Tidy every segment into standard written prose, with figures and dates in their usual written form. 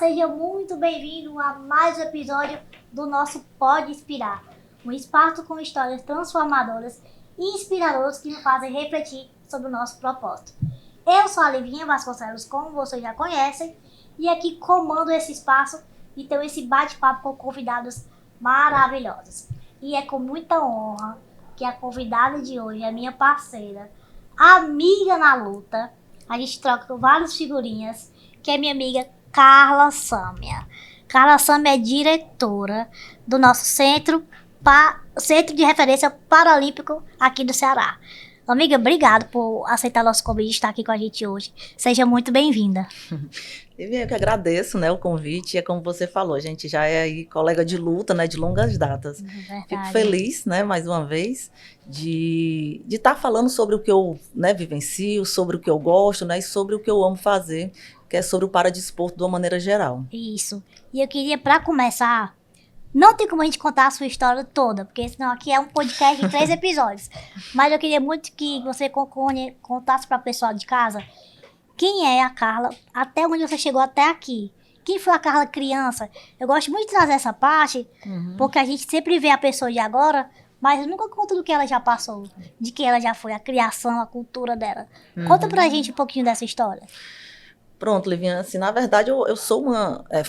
seja muito bem-vindo a mais um episódio do nosso Pode Inspirar, um espaço com histórias transformadoras e inspiradoras que nos fazem refletir sobre o nosso propósito. Eu sou a Livinha Vasconcelos, como vocês já conhecem, e aqui comando esse espaço e tenho esse bate-papo com convidados maravilhosos. E é com muita honra que a convidada de hoje é minha parceira, amiga na luta. A gente troca várias figurinhas, que é minha amiga Carla Sâmia. Carla Sâmia é diretora do nosso Centro de Referência Paralímpico aqui do Ceará. Amiga, obrigada por aceitar nosso convite de estar aqui com a gente hoje. Seja muito bem-vinda. Eu que agradeço, né, o convite. É como você falou, a gente já é aí colega de luta, né, de longas datas. Verdade. Fico feliz, né, mais uma vez, de estar falando sobre o que eu, né, vivencio, sobre o que eu gosto, né, e sobre o que eu amo fazer, que é sobre o paradesporto de uma maneira geral. Isso. E eu queria, para começar, não tem como a gente contar a sua história toda, porque senão aqui é um podcast de 3 episódios. Mas eu queria muito que você contasse para o pessoal de casa quem é a Carla, até onde você chegou até aqui. Quem foi a Carla criança? Eu gosto muito de trazer essa parte, porque a gente sempre vê a pessoa de agora, mas nunca conta do que ela já passou, de que ela já foi, a criação, a cultura dela. Conta pra gente um pouquinho dessa história. Pronto, Livinha, assim, na verdade eu sou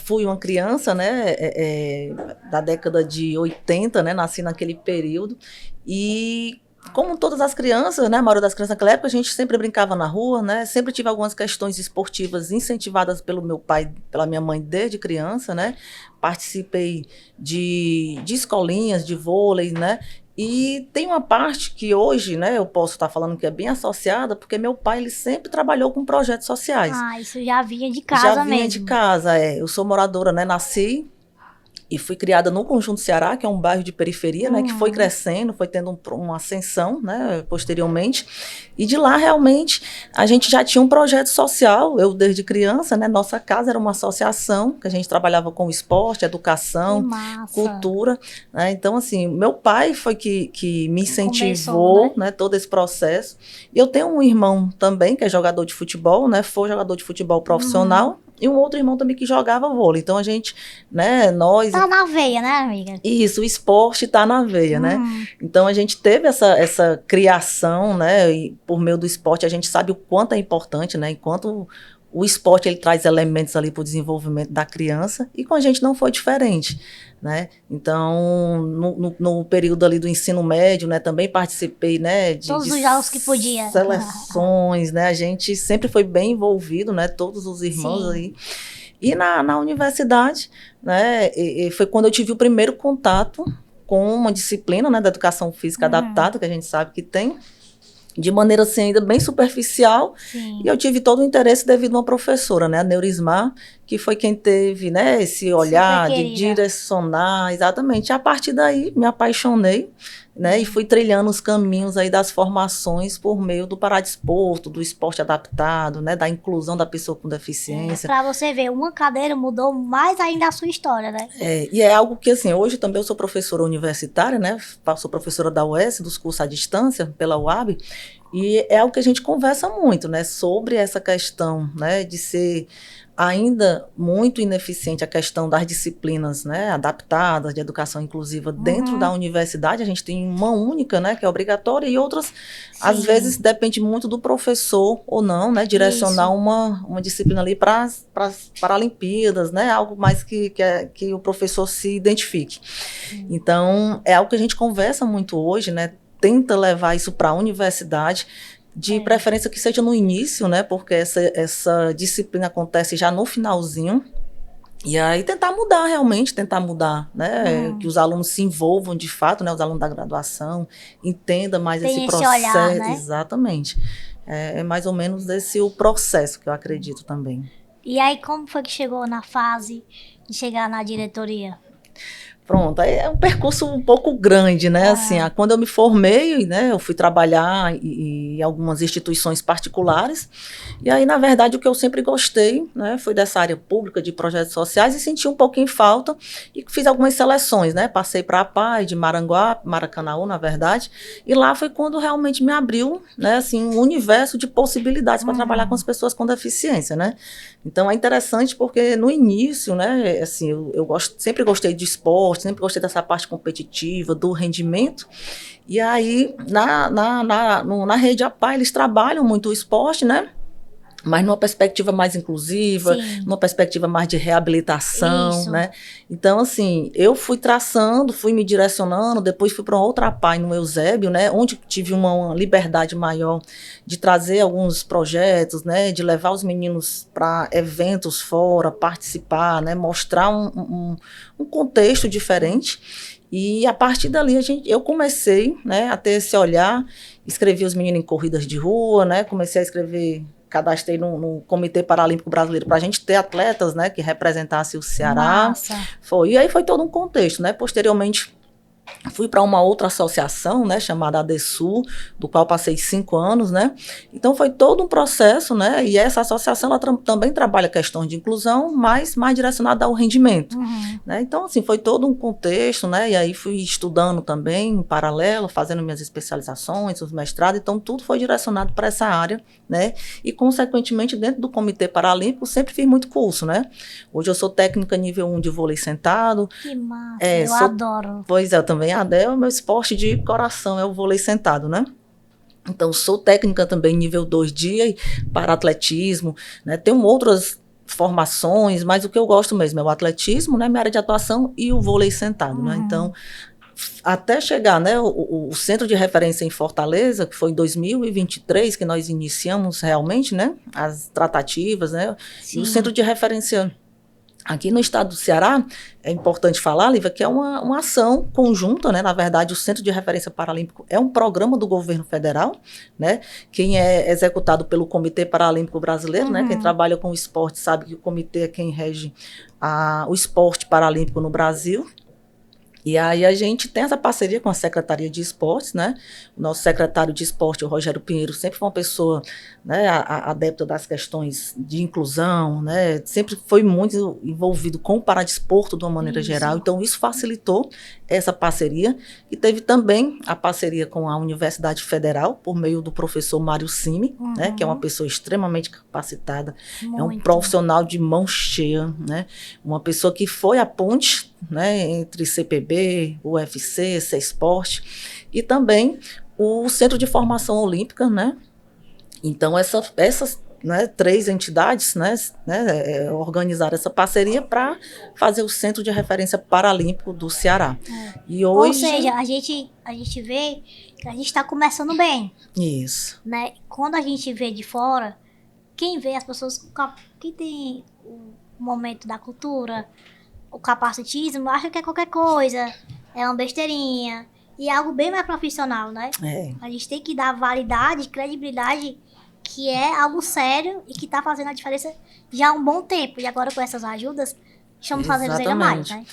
fui uma criança, né, da década de 80, né, nasci naquele período e como todas as crianças, né, a maioria das crianças naquela época, a gente sempre brincava na rua, né, sempre tive algumas questões esportivas incentivadas pelo meu pai, pela minha mãe desde criança, né, participei de escolinhas, de vôlei, né, e tem uma parte que hoje, né, eu posso estar falando que é bem associada, porque meu pai, ele sempre trabalhou com projetos sociais. Ah, isso já vinha de casa mesmo. Já vinha de casa, eu sou moradora, né, nasci e fui criada no Conjunto Ceará, que é um bairro de periferia, né, que foi crescendo, foi tendo uma ascensão, né, posteriormente. E de lá, realmente, a gente já tinha um projeto social, eu desde criança, né, nossa casa era uma associação, que a gente trabalhava com esporte, educação, cultura, né, então, assim, meu pai foi que me incentivou, começou, né, todo esse processo. E eu tenho um irmão também, que é jogador de futebol, né, foi jogador de futebol profissional, e um outro irmão também que jogava vôlei. Então, a gente, né, nós... Tá na veia, né, amiga? Isso, o esporte tá na veia, né? Então, a gente teve essa criação, né, e por meio do esporte, a gente sabe o quanto é importante, né, enquanto o esporte, ele traz elementos ali para o desenvolvimento da criança, e com a gente não foi diferente, né? Então, no período ali do ensino médio, né, também participei, né, de todos os jogos que podia. Seleções, né, a gente sempre foi bem envolvido, né, todos os irmãos aí. E na universidade, né, foi quando eu tive o primeiro contato com uma disciplina, né, da educação física adaptada, que a gente sabe que tem, de maneira assim ainda bem superficial. Sim. E eu tive todo o interesse devido a uma professora, né, a Neurismar, que foi quem teve, né, esse olhar de direcionar, exatamente. E a partir daí me apaixonei, né, e fui trilhando os caminhos aí das formações por meio do paradesporto, do esporte adaptado, né, da inclusão da pessoa com deficiência. Para você ver, uma cadeira mudou mais ainda a sua história, né? E é algo que, assim, hoje também eu sou professora universitária, né, sou professora da UES, dos cursos à distância, pela UAB, e é algo que a gente conversa muito, né, sobre essa questão, né, de ser ainda muito ineficiente a questão das disciplinas, né, adaptadas, de educação inclusiva dentro da universidade. A gente tem uma única, né, que é obrigatória, e outras, às vezes, depende muito do professor ou não, né, direcionar uma disciplina ali para as Paralimpíadas, né, algo mais que o professor se identifique. Então, é algo que a gente conversa muito hoje, né, tenta levar isso para a universidade, de preferência que seja no início, né, porque essa disciplina acontece já no finalzinho, e aí tentar mudar, né, que os alunos se envolvam de fato, né, os alunos da graduação, entendam mais esse processo. Olhar, né? Exatamente. É mais ou menos esse o processo que eu acredito também. E aí, como foi que chegou na fase de chegar na diretoria? Pronto, aí é um percurso um pouco grande, né? Assim, quando eu me formei, né, eu fui trabalhar em algumas instituições particulares, e aí, na verdade, o que eu sempre gostei, né, foi dessa área pública de projetos sociais, e senti um pouquinho falta, e fiz algumas seleções, né? Passei para a PAI de Maranguá, Maracanaú, na verdade, e lá foi quando realmente me abriu, né, assim, um universo de possibilidades para trabalhar com as pessoas com deficiência, né? Então, é interessante porque no início, né, assim, sempre gostei de esporte, sempre gostei dessa parte competitiva, do rendimento. E aí, na Rede APA, eles trabalham muito o esporte, né? Mas numa perspectiva mais inclusiva, Sim. numa perspectiva mais de reabilitação, Isso. né? Então, assim, eu fui traçando, fui me direcionando, depois fui para uma outra APAE no Eusébio, né? Onde tive uma liberdade maior de trazer alguns projetos, né? De levar os meninos para eventos fora, participar, né? Mostrar um contexto diferente. E a partir dali eu comecei, né, a ter esse olhar, escrevi os meninos em corridas de rua, né, comecei a escrever, cadastrei no Comitê Paralímpico Brasileiro para a gente ter atletas, né, que representassem o Ceará. Massa. E aí foi todo um contexto, né, posteriormente fui para uma outra associação, né, chamada ADESUL, do qual passei 5 anos, né? Então foi todo um processo, né? E essa associação ela também trabalha questões de inclusão, mas mais direcionada ao rendimento, né? Então assim foi todo um contexto, né? E aí fui estudando também em paralelo, fazendo minhas especializações, os mestrados. Então tudo foi direcionado para essa área, né? E consequentemente dentro do Comitê Paralímpico sempre fiz muito curso, né? Hoje eu sou técnica nível 1 de vôlei sentado. Que massa, eu adoro. Pois é, eu também é o meu esporte de coração, é o vôlei sentado, né? Então, sou técnica também nível 2 de para atletismo, né? Tenho outras formações, mas o que eu gosto mesmo é o atletismo, né? Minha área de atuação e o vôlei sentado, né? Então, até chegar, né, o centro de referência em Fortaleza, que foi em 2023 que nós iniciamos realmente, né? As tratativas, né? Sim. E o centro de referência aqui no estado do Ceará, é importante falar, Lívia, que é uma ação conjunta, né? Na verdade, o Centro de Referência Paralímpico é um programa do governo federal, né? Quem é executado pelo Comitê Paralímpico Brasileiro, né? Quem trabalha com o esporte sabe que o comitê é quem rege o esporte paralímpico no Brasil. E aí a gente tem essa parceria com a Secretaria de Esportes, né? O nosso secretário de Esporte, o Rogério Pinheiro, sempre foi uma pessoa, né, adepta das questões de inclusão, né? Sempre foi muito envolvido com o paradesporto de uma maneira geral. Então isso facilitou essa parceria. E teve também a parceria com a Universidade Federal, por meio do professor Mário Simi, né? Que é uma pessoa extremamente capacitada, é um profissional de mão cheia, né? Uma pessoa que foi a ponte, né, entre CPB, UFC, CESPORT e também o Centro de Formação Olímpica, né? Então essas, né, 3 entidades, né, organizaram essa parceria para fazer o Centro de Referência Paralímpico do Ceará. E hoje, ou seja, a gente vê que a gente está começando bem. Isso. Né? Quando a gente vê de fora, quem vê as pessoas que tem o momento da cultura, o capacitismo, acha que é qualquer coisa, é uma besteirinha, e é algo bem mais profissional, né? A gente tem que dar validade, credibilidade, que é algo sério e que está fazendo a diferença já há um bom tempo. E agora com essas ajudas, estamos fazendo ainda mais, né?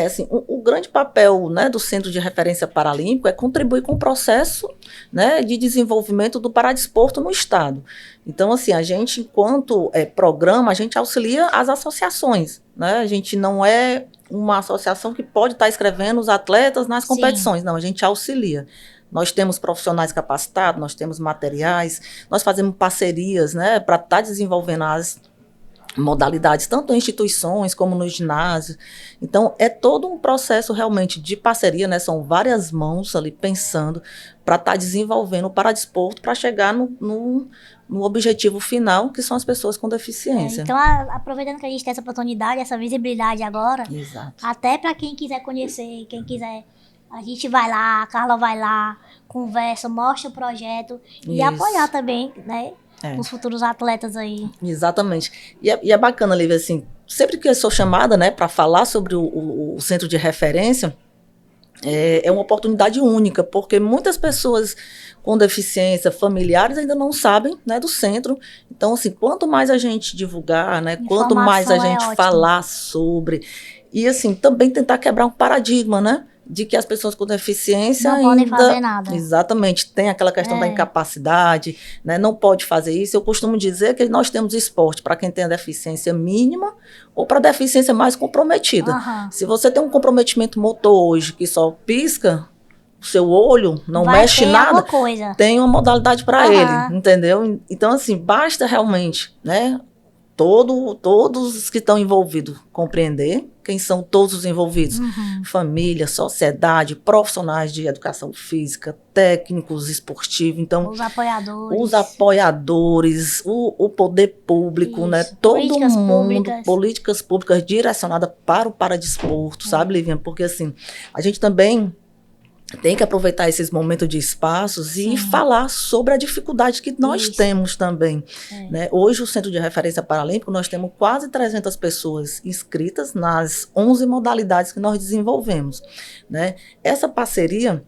Assim, o grande papel, né, do Centro de Referência Paralímpico é contribuir com o processo, né, de desenvolvimento do paradesporto no Estado. Então, assim, a gente, enquanto programa, a gente auxilia as associações, né? A gente não é uma associação que pode estar escrevendo os atletas nas competições, não, a gente auxilia. Nós temos profissionais capacitados, nós temos materiais, nós fazemos parcerias, né, para estar desenvolvendo as modalidades, tanto em instituições como no ginásio. Então, é todo um processo realmente de parceria, né? São várias mãos ali pensando para estar desenvolvendo o paradesporto para chegar no objetivo final, que são as pessoas com deficiência. Então, aproveitando que a gente tem essa oportunidade, essa visibilidade agora, até para quem quiser conhecer, quem quiser, a gente vai lá, a Carla vai lá, conversa, mostra o projeto e apoiar também, né? Os futuros atletas aí. Exatamente. E é bacana, Lívia, assim, sempre que eu sou chamada, né, para falar sobre o centro de referência, é uma oportunidade única, porque muitas pessoas com deficiência, familiares, ainda não sabem, né, do centro. Então, assim, quanto mais a gente divulgar, né, quanto mais a gente falar sobre, e assim, também tentar quebrar um paradigma, né, de que as pessoas com deficiência não podem fazer nada. Exatamente, tem aquela questão da incapacidade, né, não pode fazer isso. Eu costumo dizer que nós temos esporte para quem tem a deficiência mínima ou para deficiência mais comprometida. Se você tem um comprometimento motor hoje que só pisca, o seu olho não mexe nada, tem uma modalidade para ele, entendeu? Então, assim, basta realmente, né, todos os que estão envolvidos compreender quem são todos os envolvidos. Família, sociedade, profissionais de educação física, técnicos esportivos. Então, os apoiadores, o poder público, né? Todo mundo, políticas públicas direcionadas para o paradesporto, sabe, Livinha? Porque assim, a gente também tem que aproveitar esses momentos de espaços e falar sobre a dificuldade que nós temos também. Né? Hoje, o Centro de Referência Paralímpico, nós temos quase 300 pessoas inscritas nas 11 modalidades que nós desenvolvemos. Né? Essa parceria,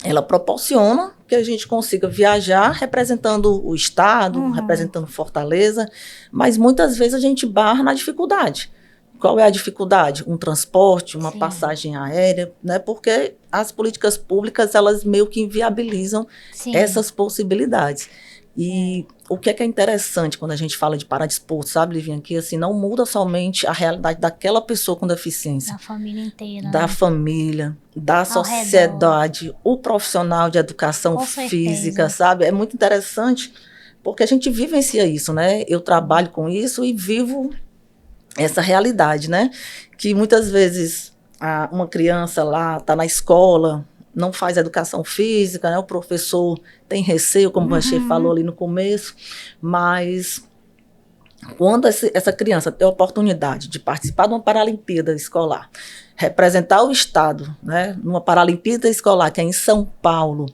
ela proporciona que a gente consiga viajar representando o Estado, representando Fortaleza, mas muitas vezes a gente barra na dificuldade. Qual é a dificuldade? Um transporte, uma passagem aérea, né? Porque as políticas públicas, elas meio que inviabilizam essas possibilidades. E o que é interessante quando a gente fala de paradesporto, sabe, Livinha, que assim, não muda somente a realidade daquela pessoa com deficiência. Da família inteira. Da família, da sociedade, o profissional de educação física, sabe? É muito interessante porque a gente vivencia isso, né? Eu trabalho com isso e vivo essa realidade, né? Que muitas vezes uma criança lá está na escola, não faz educação física, né? O professor tem receio, como o Vanchê falou ali no começo, mas quando essa criança tem a oportunidade de participar de uma Paralimpíada escolar, representar o Estado, né? Numa Paralimpíada escolar que é em São Paulo,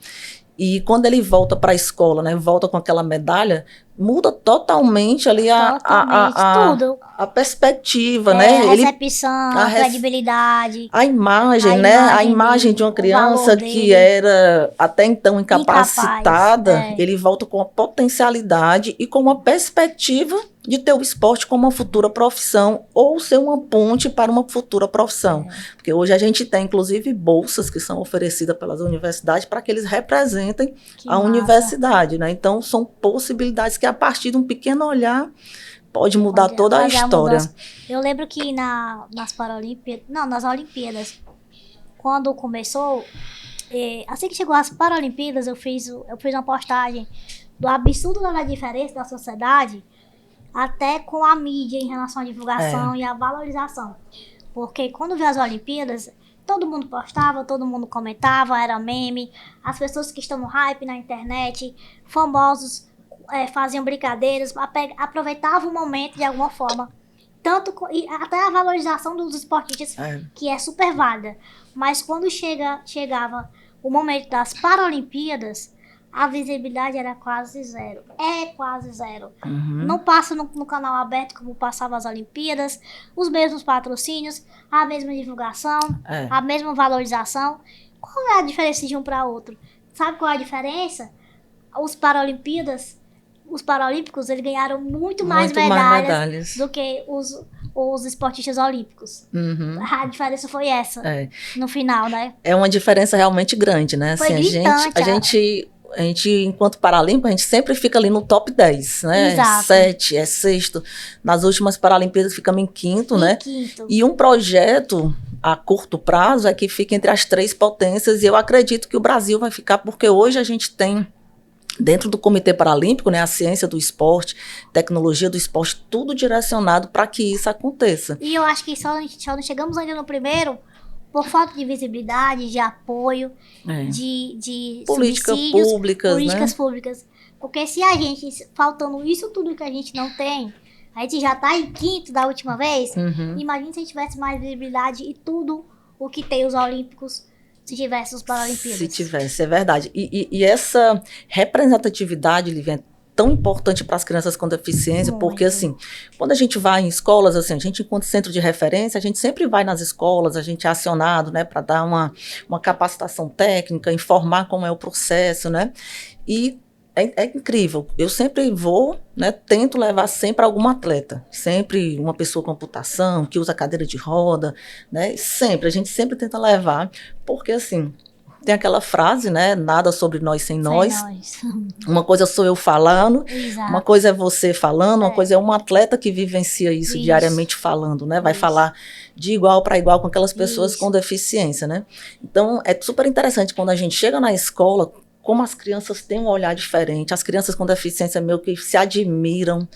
e quando ele volta para a escola, né, volta com aquela medalha, muda totalmente ali a perspectiva, né? A recepção, a credibilidade. A imagem, né? A imagem de uma criança que era até então incapacitada, ele volta com a potencialidade e com uma perspectiva de ter o esporte como uma futura profissão ou ser uma ponte para uma futura profissão. Porque hoje a gente tem, inclusive, bolsas que são oferecidas pelas universidades para que eles representem a universidade, né? Então, são possibilidades que, a partir de um pequeno olhar, pode mudar toda a história. Eu lembro que nas Olimpíadas, quando começou, assim que chegou as Paralimpíadas, eu fiz uma postagem do absurdo da diferença da sociedade até com a mídia em relação à divulgação e à valorização. Porque quando veio as Olimpíadas, todo mundo postava, todo mundo comentava, era meme, as pessoas que estão no hype na internet, famosos, faziam brincadeiras, aproveitavam o momento de alguma forma. E até a valorização dos esportistas, que é super válida. Mas quando chegava o momento das Paralimpíadas, a visibilidade era quase zero. É quase zero. Não passa no canal aberto como passava as Olimpíadas, os mesmos patrocínios, a mesma divulgação, a mesma valorização. Qual é a diferença de um para outro? Sabe qual é a diferença? Os Paralímpicos, eles ganharam muito mais medalhas do que os esportistas olímpicos. A diferença foi essa, no final, né? É uma diferença realmente grande, né? Foi assim, gritante. A gente, enquanto paralímpico, a gente sempre fica ali no top 10, né? Exato. 7, sexto. Nas últimas Paralimpíadas ficamos em quinto, né? E um projeto a curto prazo é que fica entre as 3 potências, e eu acredito que o Brasil vai ficar, porque hoje a gente tem, dentro do Comitê Paralímpico, né, a ciência do esporte, tecnologia do esporte, tudo direcionado para que isso aconteça. E eu acho que só não chegamos ainda no primeiro por falta de visibilidade, de apoio, de políticas públicas. Porque se a gente, faltando isso tudo que a gente não tem, a gente já está em quinto da última vez, imagina se a gente tivesse mais visibilidade e tudo o que tem os Olímpicos, se tivesse os Paralimpíadas. Se tivesse, é verdade. E essa representatividade, Livinha, é tão importante para as crianças com deficiência, porque assim, quando a gente vai em escolas, assim, a gente, enquanto centro de referência, a gente sempre vai nas escolas, a gente é acionado, né, para dar uma capacitação técnica, informar como é o processo, né, e é incrível. Eu sempre vou, né, tento levar sempre algum atleta, sempre uma pessoa com amputação, que usa cadeira de roda, né, a gente sempre tenta levar, porque assim, tem aquela frase, né, nada sobre nós sem nós. Uma coisa sou eu falando, uma coisa é você falando, uma coisa é um atleta que vivencia isso diariamente falando, né, vai falar de igual para igual com aquelas pessoas com deficiência, né. Então, é super interessante quando a gente chega na escola, como as crianças têm um olhar diferente, as crianças com deficiência meio que se admiram,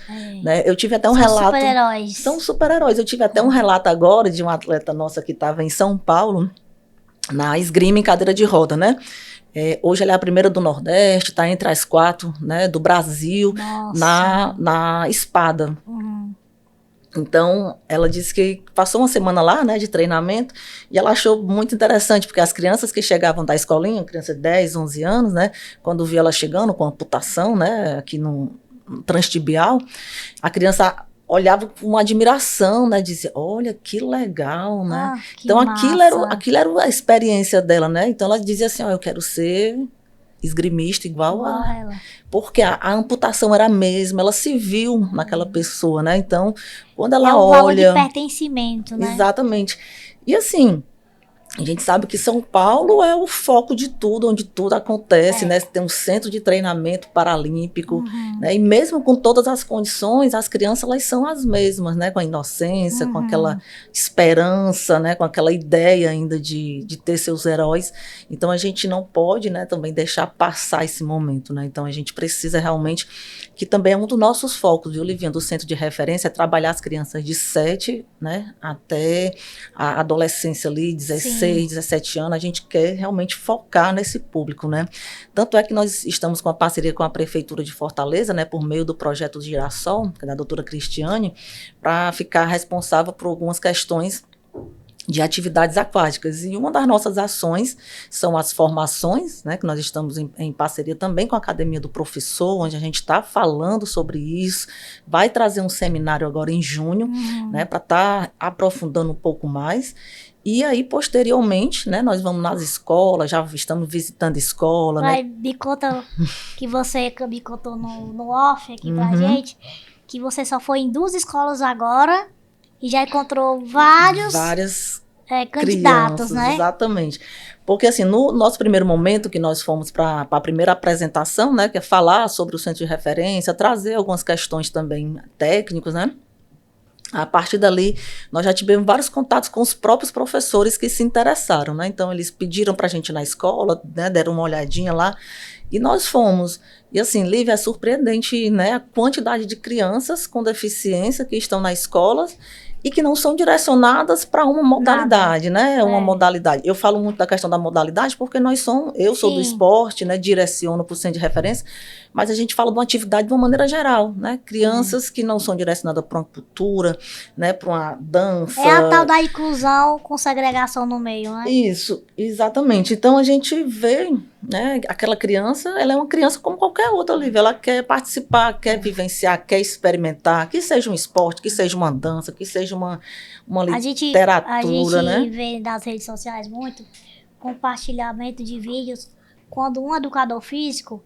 né? Eu tive até um relato... Super-heróis. São super-heróis. Eu tive até um relato agora de uma atleta nossa que estava em São Paulo, na esgrima em cadeira de roda, né? Hoje ela é a primeira do Nordeste, está entre as 4, né, do Brasil, na espada. Então, ela disse que passou uma semana lá, né, de treinamento, e ela achou muito interessante, porque as crianças que chegavam da escolinha, criança de 10, 11 anos, né, quando via ela chegando com amputação, né, aqui no transtibial, a criança olhava com uma admiração, né, dizia, olha, que legal, né. Então, aquilo era a experiência dela, né, então ela dizia assim, eu quero ser esgrimista igual a ela. Porque a amputação era a mesma, ela se viu naquela pessoa, né? Então, quando ela olha... valor de pertencimento, né? Exatamente. E assim, a gente sabe que São Paulo é o foco de tudo, onde tudo acontece, né? Tem um centro de treinamento paralímpico, né? E mesmo com todas as condições, as crianças, elas são as mesmas, né? Com a inocência, com aquela esperança, né? Com aquela ideia ainda de ter seus heróis. Então, a gente não pode, né, também deixar passar esse momento, né? Então, a gente precisa realmente, que também é um dos nossos focos, viu, Livinha, do Centro de Referência, é trabalhar as crianças de 7, né, até a adolescência ali, 16, 17 anos, a gente quer realmente focar nesse público, né? Tanto é que nós estamos com a parceria com a Prefeitura de Fortaleza, né, por meio do projeto Girassol, que é da doutora Cristiane, para ficar responsável por algumas questões de atividades aquáticas. E uma das nossas ações são as formações, né, que nós estamos em parceria também com a Academia do Professor, onde a gente está falando sobre isso, vai trazer um seminário agora em junho, né, para estar aprofundando um pouco mais. E aí, posteriormente, né, nós vamos nas escolas, já estamos visitando escola. Vai, né? me conta que você me contou no off aqui pra gente, que você só foi em 2 escolas agora e já encontrou várias candidatos, crianças, né? Exatamente. Porque, assim, no nosso primeiro momento, que nós fomos para a primeira apresentação, né, que é falar sobre o centro de referência, trazer algumas questões também técnicas, né? A partir dali, nós já tivemos vários contatos com os próprios professores que se interessaram, né? Então, eles pediram para a gente ir na escola, né? Deram uma olhadinha lá, e nós fomos. E assim, Lívia, é surpreendente, né? A quantidade de crianças com deficiência que estão nas escolas e que não são direcionadas para uma modalidade, né? Uma modalidade. Eu falo muito da questão da modalidade porque eu sou do esporte, né? Direciono para o centro de referência, mas a gente fala de uma atividade de uma maneira geral, né? Crianças que não são direcionadas para uma cultura, né? Para uma dança. É a tal da inclusão com segregação no meio, né? Isso, exatamente. Então a gente vê, né? Aquela criança, ela é uma criança como qualquer outra, Lívia. Ela quer participar, quer vivenciar, quer experimentar, que seja um esporte, que seja uma dança, que seja uma literatura, a gente né? vê nas redes sociais muito compartilhamento de vídeos quando um educador físico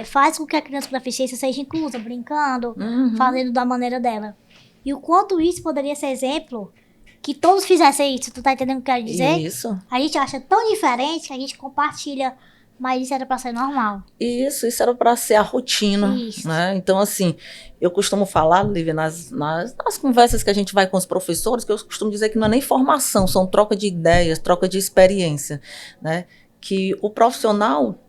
faz com que a criança com deficiência seja inclusa, brincando, fazendo da maneira dela. E o quanto isso poderia ser exemplo, que todos fizessem isso, tu tá entendendo o que eu quero dizer? Isso. A gente acha tão diferente que a gente compartilha, mas isso era pra ser normal. Isso era para ser a rotina, né? Então, assim, eu costumo falar, Lívia, nas conversas que a gente vai com os professores, que eu costumo dizer que não é nem formação, são troca de ideias, troca de experiência, né? Que o profissional,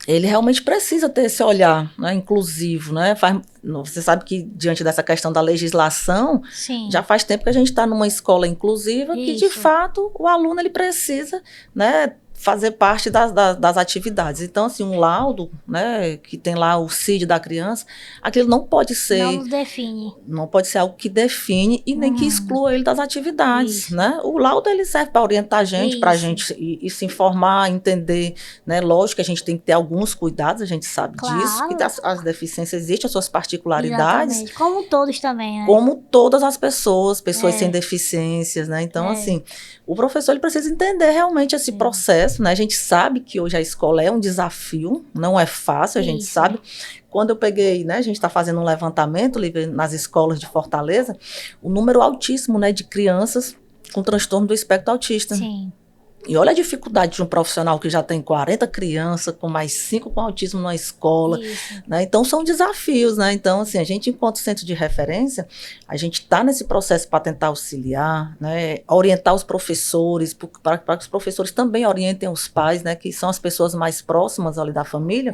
ele realmente precisa ter esse olhar, né, inclusivo, né? Você sabe que diante dessa questão da legislação, já faz tempo que a gente está numa escola inclusiva que, de fato, o aluno ele precisa, né, fazer parte das atividades. Então, assim, um laudo, né, que tem lá o CID da criança, aquilo não pode ser... Não nos define. Não pode ser algo que define e nem que exclua ele das atividades, né? O laudo, ele serve para orientar a gente, para a gente ir se informar, entender, né? Lógico que a gente tem que ter alguns cuidados, a gente sabe disso, que as deficiências existem, as suas particularidades. Exatamente. Como todos também, né? Como todas as pessoas sem deficiências, né? Então, assim, o professor, ele precisa entender realmente esse processo, né? A gente sabe que hoje a escola é um desafio, não é fácil, a gente sabe. Quando eu peguei, né, a gente está fazendo um levantamento nas escolas de Fortaleza, o número altíssimo, né, de crianças com transtorno do espectro autista. Sim. E olha a dificuldade de um profissional que já tem 40 crianças, com mais 5 com autismo na escola, né? Então, são desafios, né? Então, assim, a gente, enquanto centro de referência, a gente está nesse processo para tentar auxiliar, né? Orientar os professores, para que os professores também orientem os pais, né? Que são as pessoas mais próximas ali da família,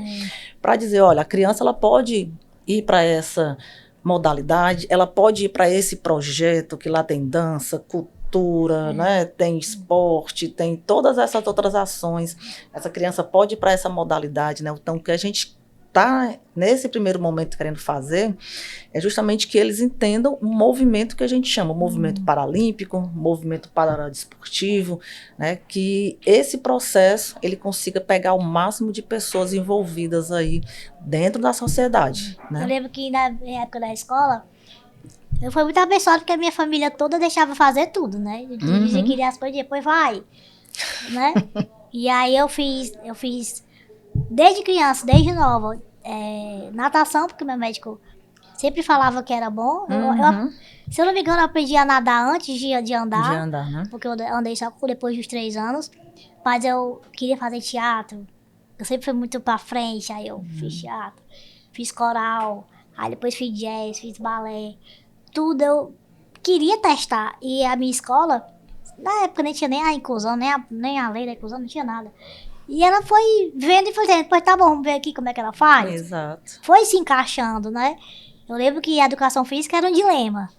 para dizer, olha, a criança, ela pode ir para essa modalidade, ela pode ir para esse projeto que lá tem dança, cultura, né? Tem esporte, tem todas essas outras ações. Essa criança pode ir para essa modalidade, né? Então, o que a gente está, nesse primeiro momento, querendo fazer é justamente que eles entendam o movimento que a gente chama, o movimento paralímpico, o movimento paradesportivo, né? Que esse processo, ele consiga pegar o máximo de pessoas envolvidas aí dentro da sociedade, né? Eu lembro que na época da escola, eu fui muito abençoada porque a minha família toda deixava fazer tudo, né? Eu dizia que queria as coisas, depois vai, né? E aí eu fiz desde criança, desde nova, natação, porque meu médico sempre falava que era bom. Se eu não me engano, eu aprendi a nadar antes de andar. De andar, né? Porque eu andei só depois dos 3 anos. Mas eu queria fazer teatro. Eu sempre fui muito pra frente, aí eu fiz teatro, fiz coral, aí depois fiz jazz, fiz balé. Tudo eu queria testar. E a minha escola, na época nem tinha nem a inclusão, nem a lei da inclusão, não tinha nada. E ela foi vendo e foi dizendo, pois tá bom, vamos ver aqui como é que ela faz. Exato. Foi se encaixando, né? Eu lembro que a educação física era um dilema.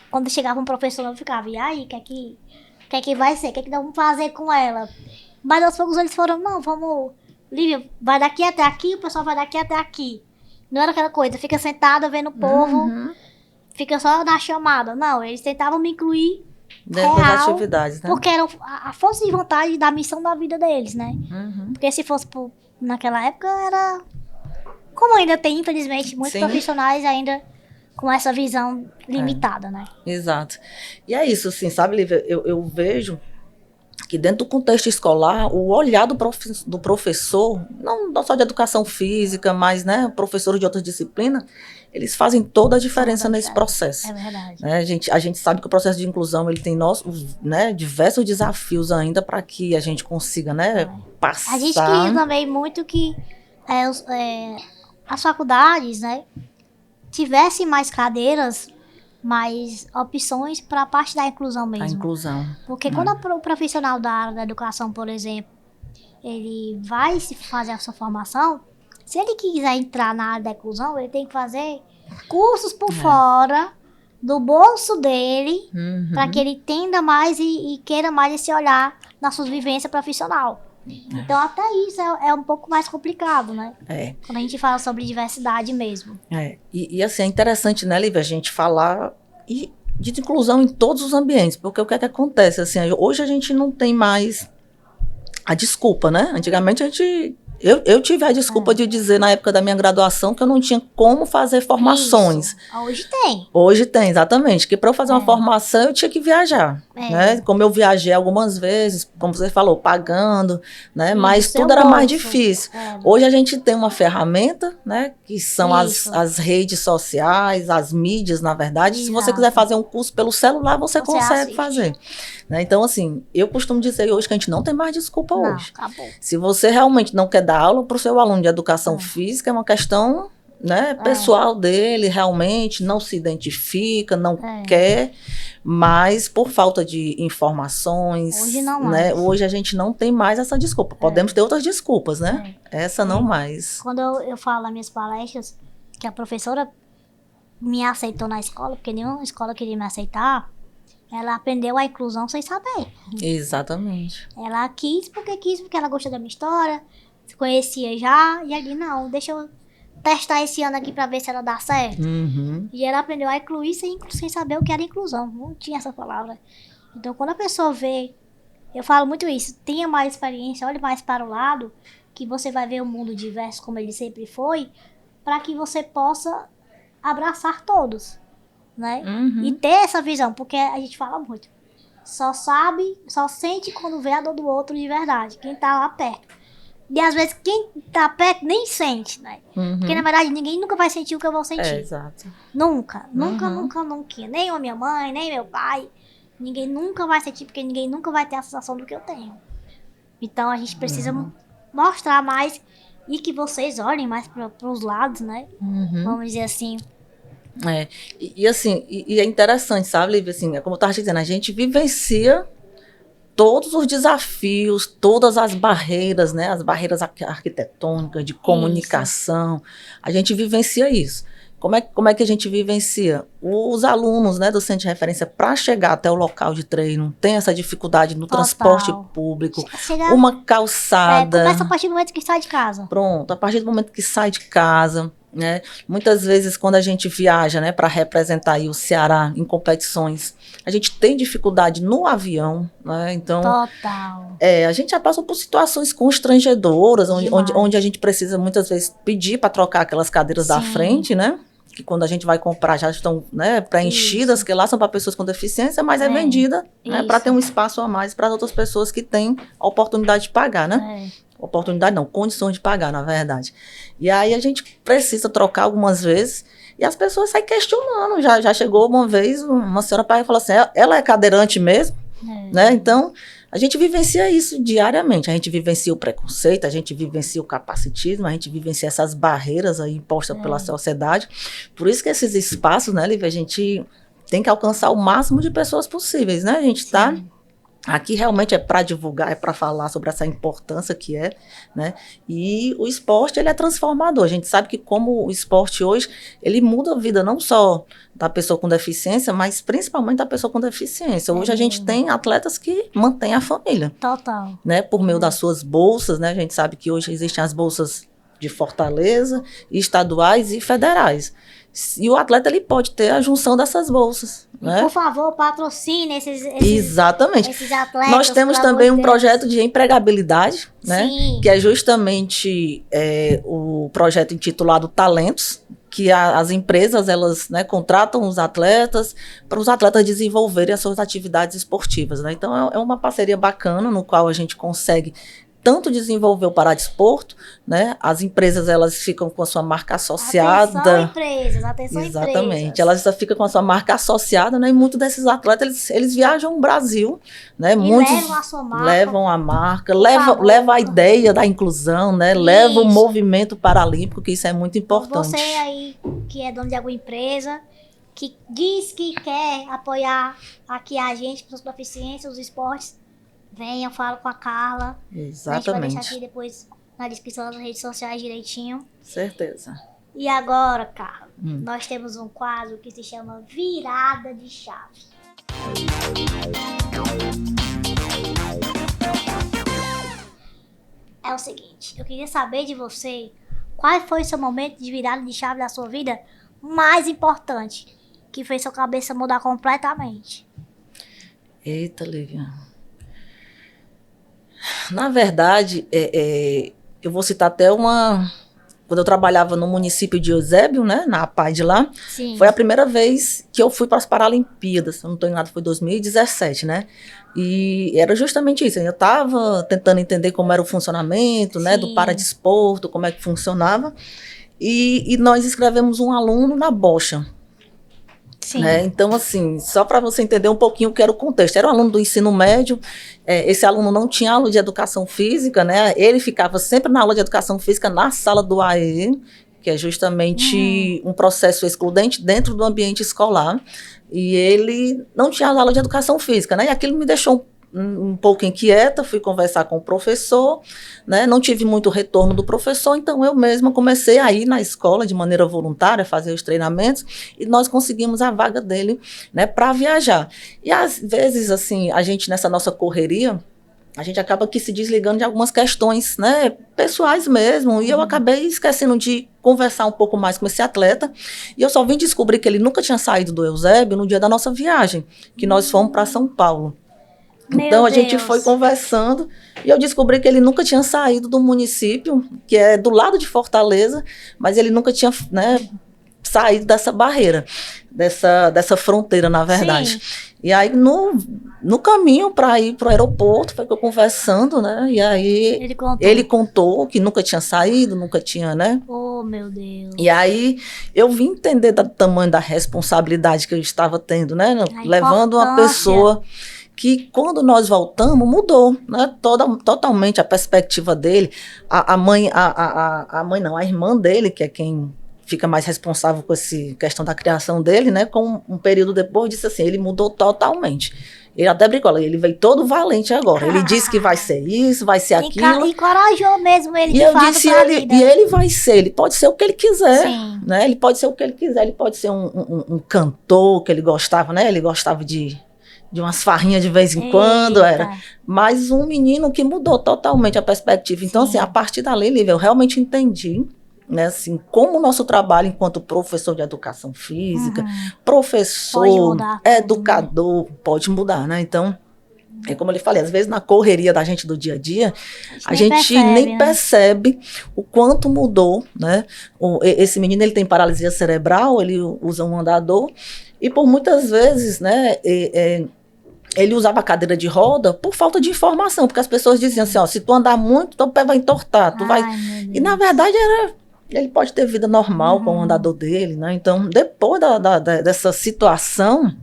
Quando chegava um professor, eu ficava, e aí, o que é que vai ser? O que é que nós vamos fazer com ela? Mas aos poucos eles foram, não, vamos, Lívia, vai daqui até aqui, o pessoal vai daqui até aqui. Não era aquela coisa, fica sentada vendo o povo, fica só na chamada. Não, eles tentavam me incluir dentro das atividades, né? Porque era a força de vontade da missão da vida deles, né? Porque se fosse naquela época, era... Como ainda tem, infelizmente, muitos profissionais ainda com essa visão limitada, né? Exato. E é isso, assim, sabe, Lívia? Eu vejo que dentro do contexto escolar, o olhar do professor, não só de educação física, mas, né, professores de outras disciplinas, eles fazem toda a diferença nesse processo. É verdade. Né? A gente sabe que o processo de inclusão, ele tem né, diversos desafios ainda para que a gente consiga, né, passar. A gente queria também muito que as faculdades, né, tivessem mais cadeiras, mais opções para a parte da inclusão mesmo. A inclusão. Porque quando o profissional da área da educação, por exemplo, ele vai se fazer a sua formação, se ele quiser entrar na área da inclusão, ele tem que fazer cursos por fora do bolso dele, para que ele entenda mais e queira mais esse olhar na sua vivência profissional. Então, até isso é um pouco mais complicado, né? Quando a gente fala sobre diversidade mesmo. E assim, é interessante, né, Lívia, a gente falar de inclusão em todos os ambientes, porque o que é que acontece? Assim, hoje a gente não tem mais a desculpa, né? Antigamente eu tive a desculpa de dizer na época da minha graduação que eu não tinha como fazer formações. Isso. Hoje tem. Hoje tem, exatamente. Que para eu fazer uma formação eu tinha que viajar. Né? Como eu viajei algumas vezes, como você falou, pagando, né? Isso, mas tudo era mais difícil. Hoje a gente tem uma ferramenta, né? Que são as redes sociais, as mídias, na verdade. Exato. Se você quiser fazer um curso pelo celular, você consegue fazer. Né? Então, assim, eu costumo dizer hoje que a gente não tem mais desculpa hoje. Acabou. Se você realmente não quer dar aula para o seu aluno de educação física, é uma questão, né, pessoal dele, realmente não se identifica, não quer, mas por falta de informações, hoje não né, mais. Hoje a gente não tem mais essa desculpa. Podemos ter outras desculpas, né? Essa não mais. Quando eu falo nas minhas palestras que a professora me aceitou na escola, porque nenhuma escola queria me aceitar, ela aprendeu a inclusão sem saber. Exatamente. Ela quis porque ela gostou da minha história, se conhecia já, e ali, não, deixa eu testar esse ano aqui pra ver se ela dá certo. E ela aprendeu a incluir sem saber o que era inclusão, não tinha essa palavra. Então, quando a pessoa vê, eu falo muito isso, tenha mais experiência, olhe mais para o lado, que você vai ver o mundo diverso como ele sempre foi, para que você possa abraçar todos. Né? E ter essa visão, porque a gente fala muito, só sente quando vê a dor do outro de verdade, quem tá lá perto. E às vezes quem tá perto nem sente, né? Porque na verdade ninguém nunca vai sentir o que eu vou sentir. Exato. Nunca. Nem a minha mãe, nem meu pai. Ninguém nunca vai sentir, porque ninguém nunca vai ter a sensação do que eu tenho. Então a gente precisa mostrar mais e que vocês olhem mais para os lados, né? Vamos dizer assim. E é interessante, sabe, Lívia, assim, é como eu estava dizendo, a gente vivencia todos os desafios, todas as barreiras, né, as barreiras arquitetônicas, de comunicação, a gente vivencia isso. Como é que a gente vivencia? Os alunos, né, do centro de referência, para chegar até o local de treino, tem essa dificuldade no transporte público, uma calçada. Começa a partir do momento que sai de casa. Pronto, a partir do momento que sai de casa, né? Muitas vezes, quando a gente viaja, né, para representar aí o Ceará em competições, a gente tem dificuldade no avião, né? Então, total. A gente já passou por situações constrangedoras, onde a gente precisa muitas vezes pedir para trocar aquelas cadeiras da frente, né? Que quando a gente vai comprar já estão, né, preenchidas, que lá são para pessoas com deficiência, mas é vendida, né, para ter um espaço a mais para outras pessoas que têm a oportunidade de pagar, né? Oportunidade não, condições de pagar, na verdade. E aí a gente precisa trocar algumas vezes e as pessoas saem questionando. Já chegou uma vez uma senhora para e falou assim, ela é cadeirante mesmo? Né? Então, a gente vivencia isso diariamente. A gente vivencia o preconceito, a gente vivencia o capacitismo, a gente vivencia essas barreiras aí impostas pela sociedade. Por isso que esses espaços, né, Lívia, a gente tem que alcançar o máximo de pessoas possíveis, né? A gente está... Aqui realmente é para divulgar, é para falar sobre essa importância que é, né? E o esporte, ele é transformador. A gente sabe que como o esporte hoje, ele muda a vida não só da pessoa com deficiência, mas principalmente da pessoa com deficiência. Hoje a gente tem atletas que mantêm a família. Total. Né? Por meio das suas bolsas, né? A gente sabe que hoje existem as bolsas de Fortaleza, estaduais e federais. E o atleta, ele pode ter a junção dessas bolsas. Né? Por favor, patrocine Exatamente. Esses atletas. Nós temos também um projeto de empregabilidade, né? Sim. Que é justamente o projeto intitulado Talentos, que as empresas, elas, né, contratam os atletas para os atletas desenvolverem as suas atividades esportivas. Né? Então, é uma parceria bacana no qual a gente consegue tanto desenvolver o paradesporto, né? As empresas, elas ficam com a sua marca associada. Atenção Exatamente. Empresas. Elas já ficam com a sua marca associada, né? E muitos desses atletas, eles viajam o Brasil, né? E muitos levam a sua marca. Levam a marca, leva a ideia da inclusão, né? Leva o movimento paralímpico, que isso é muito importante. Você aí, que é dono de alguma empresa, que diz que quer apoiar aqui a gente, pessoas com deficiência, os esportes, venham, falo com a Carla. Exatamente. A gente vai deixar aqui depois na descrição das redes sociais direitinho. Certeza. E agora, Carla, nós temos um quadro que se chama Virada de Chave. É o seguinte, eu queria saber de você qual foi o seu momento de virada de chave da sua vida mais importante, que fez sua cabeça mudar completamente. Eita, Lívia. Na verdade, eu vou citar até quando eu trabalhava no município de Eusébio, né, na APAI de lá, Sim. Foi a primeira vez que eu fui para as Paralimpíadas, se eu não estou enganado, foi 2017, né, e era justamente isso, eu estava tentando entender como era o funcionamento, né, do paradesporto, como é que funcionava, e nós inscrevemos um aluno na bocha. Sim. Né? Então, assim, só para você entender um pouquinho o que era o contexto. Era um aluno do ensino médio, esse aluno não tinha aula de educação física, né? Ele ficava sempre na aula de educação física na sala do AE, que é justamente um processo excludente dentro do ambiente escolar, e ele não tinha aula de educação física, né? E aquilo me deixou um pouco inquieta, fui conversar com o professor, né? Não tive muito retorno do professor, então eu mesma comecei a ir na escola de maneira voluntária, fazer os treinamentos, e nós conseguimos a vaga dele, né, para viajar. E às vezes, assim, a gente nessa nossa correria, a gente acaba aqui se desligando de algumas questões, né, pessoais mesmo, e eu acabei esquecendo de conversar um pouco mais com esse atleta, e eu só vim descobrir que ele nunca tinha saído do Eusébio no dia da nossa viagem, que nós fomos para São Paulo. Então, a gente foi conversando e eu descobri que ele nunca tinha saído do município, que é do lado de Fortaleza, mas ele nunca tinha, né, saído dessa barreira, dessa fronteira, na verdade. Sim. E aí, no caminho para ir para o aeroporto, foi que eu conversando, né? E aí, ele contou que nunca tinha saído, nunca tinha, né? Oh, meu Deus. E aí, eu vim entender do tamanho da responsabilidade que eu estava tendo, né? Levando uma pessoa que quando nós voltamos, mudou, né? Totalmente a perspectiva dele. A mãe não, a irmã dele, que é quem fica mais responsável com essa questão da criação dele, né? Com um período depois, disse assim, ele mudou totalmente. Ele até brincou, ele veio todo valente agora. Ele disse que vai ser isso, vai ser aquilo. E encorajou mesmo ele, e eu disse, ele vai ser, ele pode ser o que ele quiser. Sim. Né? Ele pode ser o que ele quiser, ele pode ser um cantor que ele gostava, né? Ele gostava de umas farrinhas de vez em quando, era. Mas um menino que mudou totalmente a perspectiva. Então, assim, a partir dali, Lívia, eu realmente entendi, né, assim, como o nosso trabalho enquanto professor de educação física, professor, educador, pode mudar, né? Então, é como eu lhe falei, às vezes na correria da gente do dia a dia, a gente nem percebe o quanto mudou, né? Esse menino, ele tem paralisia cerebral, ele usa um andador, e por muitas vezes, né, ele usava a cadeira de roda por falta de informação, porque as pessoas diziam assim, ó, se tu andar muito, teu pé vai entortar, tu vai... E na verdade ele pode ter vida normal com o andador dele, né? Então, depois dessa situação,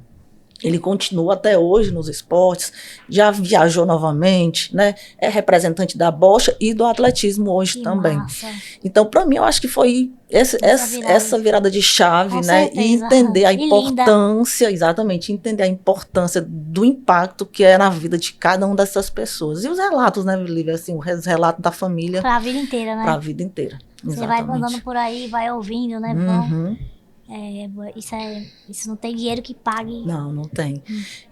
ele continua até hoje nos esportes, já viajou novamente, né? É representante da bocha e do atletismo hoje também. Massa. Então, para mim, eu acho que foi essa virada de chave, com né? certeza. E entender a importância, linda. exatamente, entender a importância do impacto que é na vida de cada uma dessas pessoas. E os relatos, né, Lívia? Assim, os relatos da família. Para a vida inteira, né? Para a vida inteira. Você vai andando por aí, vai ouvindo, né? Isso não tem dinheiro que pague. Não tem.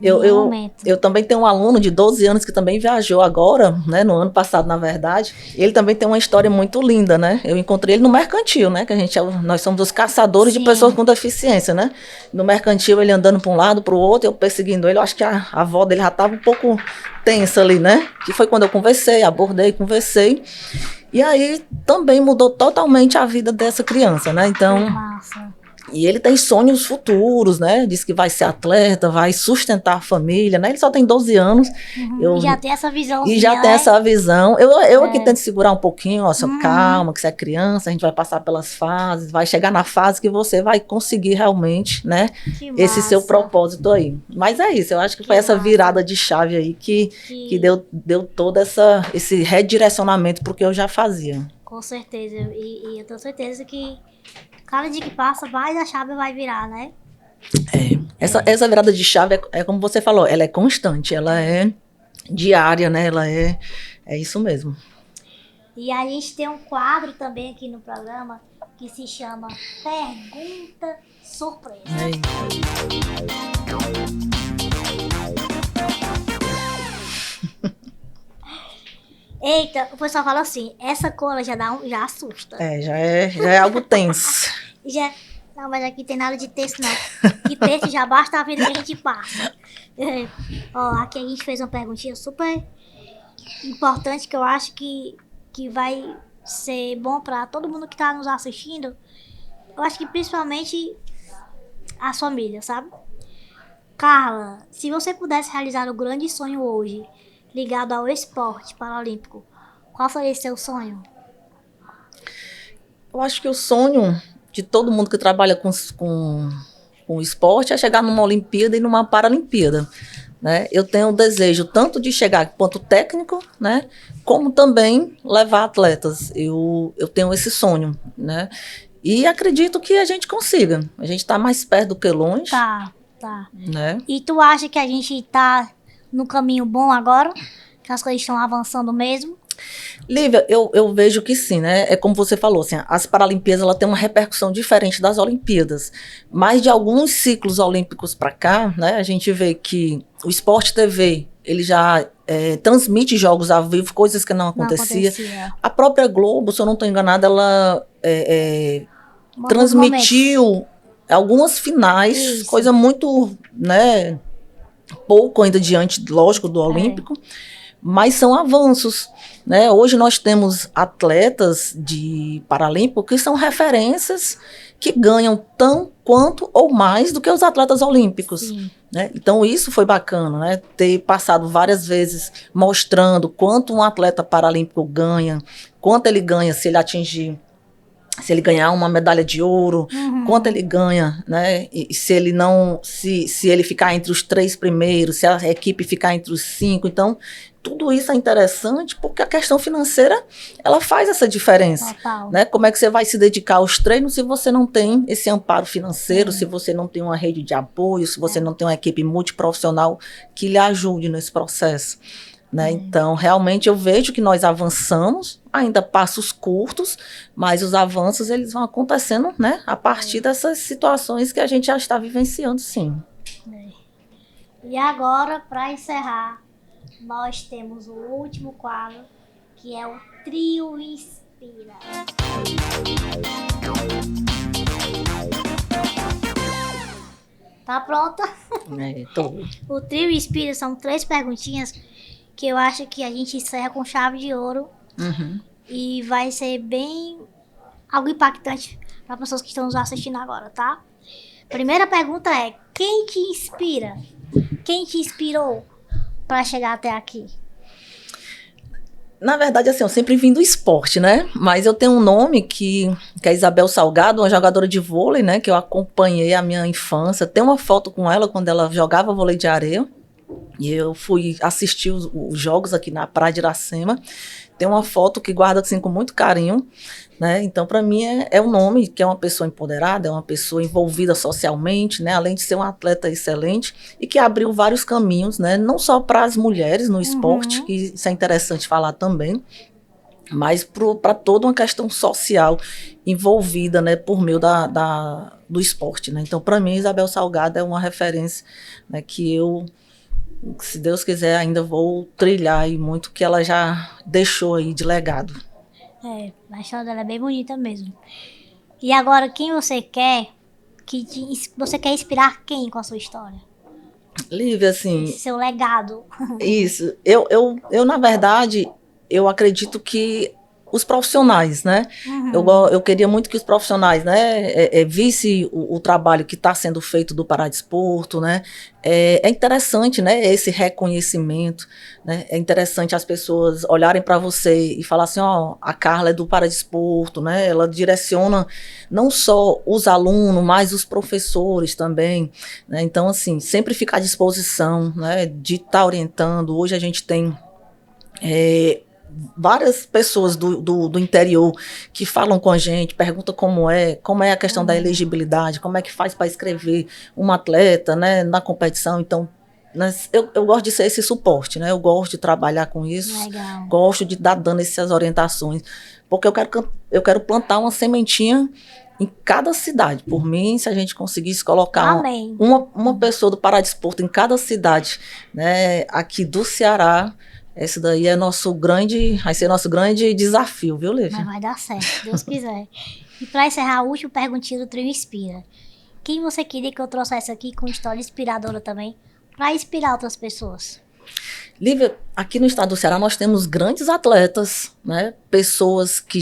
Eu também tenho um aluno de 12 anos que também viajou agora, né, no ano passado, na verdade. Ele também tem uma história muito linda, né? Eu encontrei ele no mercantil, né? Que nós somos os caçadores de pessoas com deficiência, né? No mercantil, ele andando para um lado, para o outro, eu perseguindo ele. Eu acho que a avó dele já estava um pouco tensa ali, né? Que foi quando eu conversei. E aí também mudou totalmente a vida dessa criança, né? Então, massa. E ele tem sonhos futuros, né? Diz que vai ser atleta, vai sustentar a família, né? Ele só tem 12 anos. E já tem essa visão. E já tem essa visão. Eu aqui tento segurar um pouquinho, ó, calma, que você é criança, a gente vai passar pelas fases, vai chegar na fase que você vai conseguir realmente, né? Esse seu propósito aí. Mas é isso, eu acho que foi essa virada de chave aí que deu todo esse redirecionamento pro que eu já fazia. Com certeza. E eu tenho certeza que cada dia que passa, mais a chave vai virar, né? Essa virada de chave é como você falou, ela é constante, ela é diária, né? Ela é isso mesmo. E a gente tem um quadro também aqui no programa que se chama Pergunta Surpresa. Eita, o pessoal fala assim, essa cola já assusta. Já é algo tenso. Não, mas aqui tem nada de texto, não. Que texto já basta a vida que a gente passa. Ó, aqui a gente fez uma perguntinha super importante que eu acho que vai ser bom para todo mundo que tá nos assistindo. Eu acho que principalmente as famílias, sabe? Carla, se você pudesse realizar o grande sonho hoje, ligado ao esporte paralímpico, qual seria seu sonho? Eu acho que o sonho de todo mundo que trabalha com o esporte é chegar numa Olimpíada e numa Paralimpíada, né? Eu tenho o desejo tanto de chegar quanto técnico, né? Como também levar atletas. Eu tenho esse sonho, né? E acredito que a gente consiga. A gente está mais perto do que longe. Tá. Né? E tu acha que a gente tá no caminho bom agora? Que as coisas estão avançando mesmo? Lívia, eu vejo que sim, né? É como você falou, assim, as Paralimpíadas ela tem uma repercussão diferente das Olimpíadas. Mas de alguns ciclos olímpicos para cá, né? A gente vê que o Sport TV, ele já transmite jogos ao vivo, coisas que não acontecia. A própria Globo, se eu não estou enganada, ela transmitiu algumas finais, coisa muito, né? Pouco ainda diante, lógico, do Olímpico, mas são avanços, né? Hoje nós temos atletas de Paralímpico que são referências que ganham tão quanto ou mais do que os atletas olímpicos, né? Então isso foi bacana, né? Ter passado várias vezes mostrando quanto um atleta paralímpico ganha, quanto ele ganha se ele atingir se ele ganhar uma medalha de ouro, quanto ele ganha, né? E se ele não, se ele ficar entre os 3 primeiros, se a equipe ficar entre os 5, então tudo isso é interessante porque a questão financeira ela faz essa diferença, né? Como é que você vai se dedicar aos treinos se você não tem esse amparo financeiro, se você não tem uma rede de apoio, se você não tem uma equipe multiprofissional que lhe ajude nesse processo? Né? Então, realmente eu vejo que nós avançamos, ainda passos curtos, mas os avanços eles vão acontecendo, né, a partir dessas situações que a gente já está vivenciando, sim. E agora, para encerrar, nós temos o último quadro, que é o Trio Inspira. Tá pronta? Tô. O Trio Inspira são 3 perguntinhas que eu acho que a gente encerra com chave de ouro. E vai ser bem algo impactante para as pessoas que estão nos assistindo agora, tá? Primeira pergunta é: quem te inspira? Quem te inspirou para chegar até aqui? Na verdade, assim, eu sempre vim do esporte, né? Mas eu tenho um nome que é Isabel Salgado, uma jogadora de vôlei, né? Que eu acompanhei a minha infância. Tem uma foto com ela quando ela jogava vôlei de areia. E eu fui assistir os jogos aqui na Praia de Iracema. Tem uma foto que guardo assim com muito carinho, né? Então, para mim, é um nome que é uma pessoa empoderada, é uma pessoa envolvida socialmente, né? Além de ser um atleta excelente e que abriu vários caminhos, né? Não só para as mulheres no esporte, que isso é interessante falar também, mas para toda uma questão social envolvida, né? Por meio do esporte, né? Então, para mim, Isabel Salgado é uma referência, né, que eu, se Deus quiser, ainda vou trilhar aí muito que ela já deixou aí de legado. A história dela é bem bonita mesmo. E agora, quem você quer, você quer inspirar quem com a sua história? Lívia, assim... Esse seu legado. Isso. Eu, na verdade, eu acredito que os profissionais, né? Eu queria muito que os profissionais, né, vissem o trabalho que está sendo feito do Paradesporto, né? É interessante, né, esse reconhecimento, né? É interessante as pessoas olharem para você e falar assim, ó, a Carla é do Paradesporto, né? Ela direciona não só os alunos, mas os professores também, né? Então, assim, sempre ficar à disposição, né, de estar orientando. Hoje a gente tem várias pessoas do interior que falam com a gente, perguntam como é a questão da elegibilidade, como é que faz para escrever um atleta, né, na competição. Então, eu gosto de ser esse suporte, né? Eu gosto de trabalhar com isso. Legal. Gosto de dar dando essas orientações, porque eu quero plantar uma sementinha em cada cidade. Por mim, se a gente conseguisse colocar uma pessoa do Paradesporto em cada cidade, né, aqui do Ceará, esse daí vai ser nosso grande desafio, viu, Lívia? Mas vai dar certo, se Deus quiser. E para encerrar, a última perguntinha do Trio Inspira. Quem você queria que eu trouxesse aqui com história inspiradora também, para inspirar outras pessoas? Lívia, aqui no estado do Ceará nós temos grandes atletas, né? Pessoas que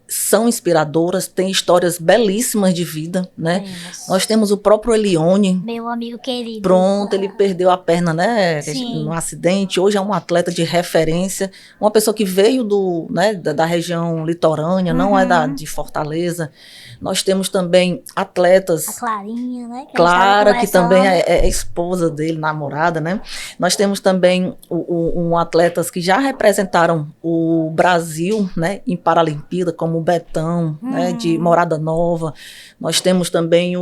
são inspiradoras, têm histórias belíssimas de vida, né? Nós temos o próprio Elione. Meu amigo querido. Pronto, ele perdeu a perna, né, no acidente. Hoje é um atleta de referência, uma pessoa que veio da região litorânea, não é de Fortaleza. Nós temos também atletas... A Clarinha, né? Clara, que também é esposa dele, namorada, né? Nós temos também atletas que já representaram o Brasil, né, em Paralimpíada, como o Betão, né, de Morada Nova. Nós temos também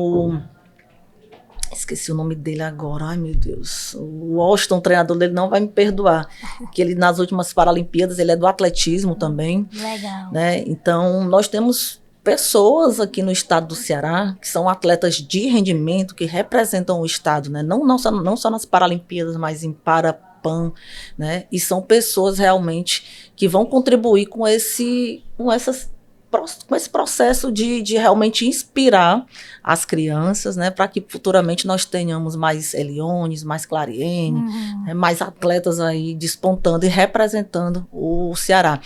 esqueci o nome dele agora, ai meu Deus, o Washington, o treinador dele, não vai me perdoar, que ele nas últimas Paralimpíadas, ele é do atletismo também. Legal. Né? Então, nós temos pessoas aqui no estado do Ceará que são atletas de rendimento, que representam o estado, né? Não só nas Paralimpíadas, mas em Parapan, né? E são pessoas realmente que vão contribuir com esse processo de realmente inspirar as crianças, né, para que futuramente nós tenhamos mais Eliones, mais Clariene, né, mais atletas aí despontando e representando o Ceará.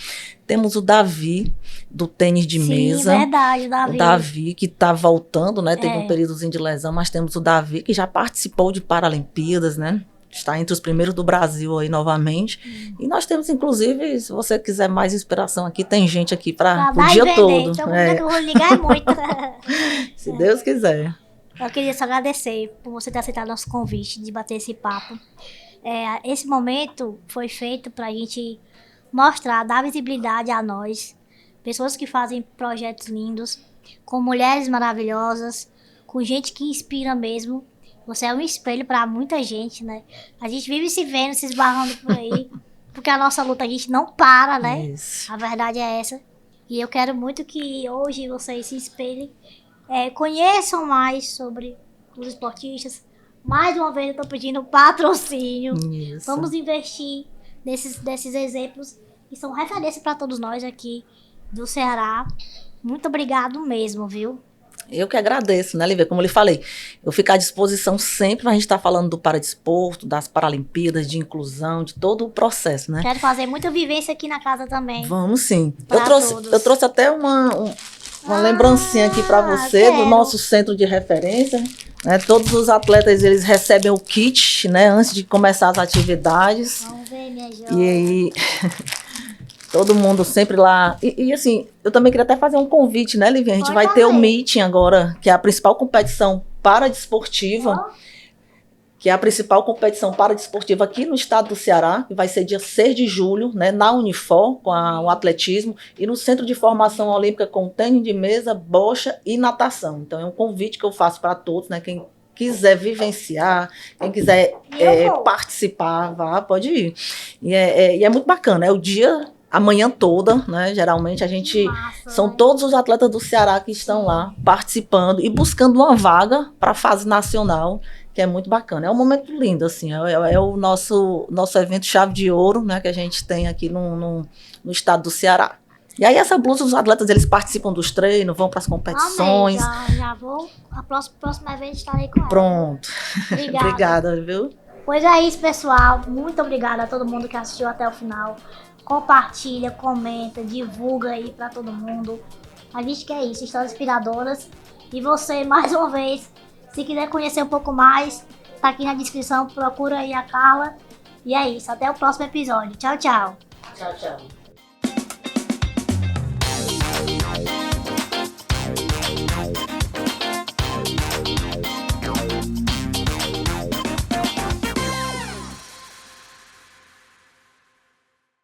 Temos o Davi, do tênis de mesa. Sim, verdade, o Davi. O Davi, que está voltando, né, teve um períodozinho de lesão, mas temos o Davi, que já participou de Paralimpíadas, né. está entre os primeiros do Brasil aí novamente. E nós temos, inclusive, se você quiser mais inspiração aqui, tem gente aqui para o dia todo. Então, que eu vou ligar é muito. Se Deus quiser. Eu queria só agradecer por você ter aceitado nosso convite de bater esse papo. Esse momento foi feito para a gente mostrar, dar visibilidade a nós, pessoas que fazem projetos lindos, com mulheres maravilhosas, com gente que inspira mesmo. Você é um espelho para muita gente, né? A gente vive se vendo, se esbarrando por aí, porque a nossa luta a gente não para, né? Isso. A verdade é essa. E eu quero muito que hoje vocês se espelhem, conheçam mais sobre os esportistas. Mais uma vez eu estou pedindo patrocínio. Isso. Vamos investir nesses exemplos que são referência para todos nós aqui do Ceará. Muito obrigado mesmo, viu? Eu que agradeço, né, Lívia? Como eu lhe falei, eu fico à disposição sempre para a gente estar falando do paradesporto, das Paralimpíadas, de inclusão, de todo o processo, né? Quero fazer muita vivência aqui na casa também. Vamos sim. Pra Eu trouxe até uma lembrancinha aqui para você do nosso centro de referência. Né? Todos os atletas, eles recebem o kit, né, antes de começar as atividades. Vamos ver, minha joia. E aí... Todo mundo sempre lá. E assim, eu também queria até fazer um convite, né, Livinha? A gente vai ter o meeting agora, que é a principal competição paradesportiva, que é a principal competição paradesportiva aqui no estado do Ceará, que vai ser dia 6 de julho, né, na Unifor, com o atletismo, e no Centro de Formação Olímpica com tênis de mesa, bocha e natação. Então é um convite que eu faço para todos, né, quem quiser vivenciar, quem quiser participar, pode ir. E é muito bacana, é o dia... A manhã toda, né? Geralmente a gente... São todos os atletas do Ceará que estão lá participando e buscando uma vaga para a fase nacional, que é muito bacana. É um momento lindo, assim. É o nosso evento chave de ouro, né? Que a gente tem aqui no estado do Ceará. E aí essa blusa, os atletas, eles participam dos treinos, vão para as competições. Amém, já vou. A próxima vez estarei com ela. Pronto. Obrigada. Obrigada, viu? Pois é isso, pessoal. Muito obrigada a todo mundo que assistiu até o final. Compartilha, comenta, divulga aí pra todo mundo. A gente quer isso, histórias inspiradoras. E você, mais uma vez, se quiser conhecer um pouco mais, tá aqui na descrição, procura aí a Carla. E é isso, até o próximo episódio. Tchau, tchau. Tchau, tchau.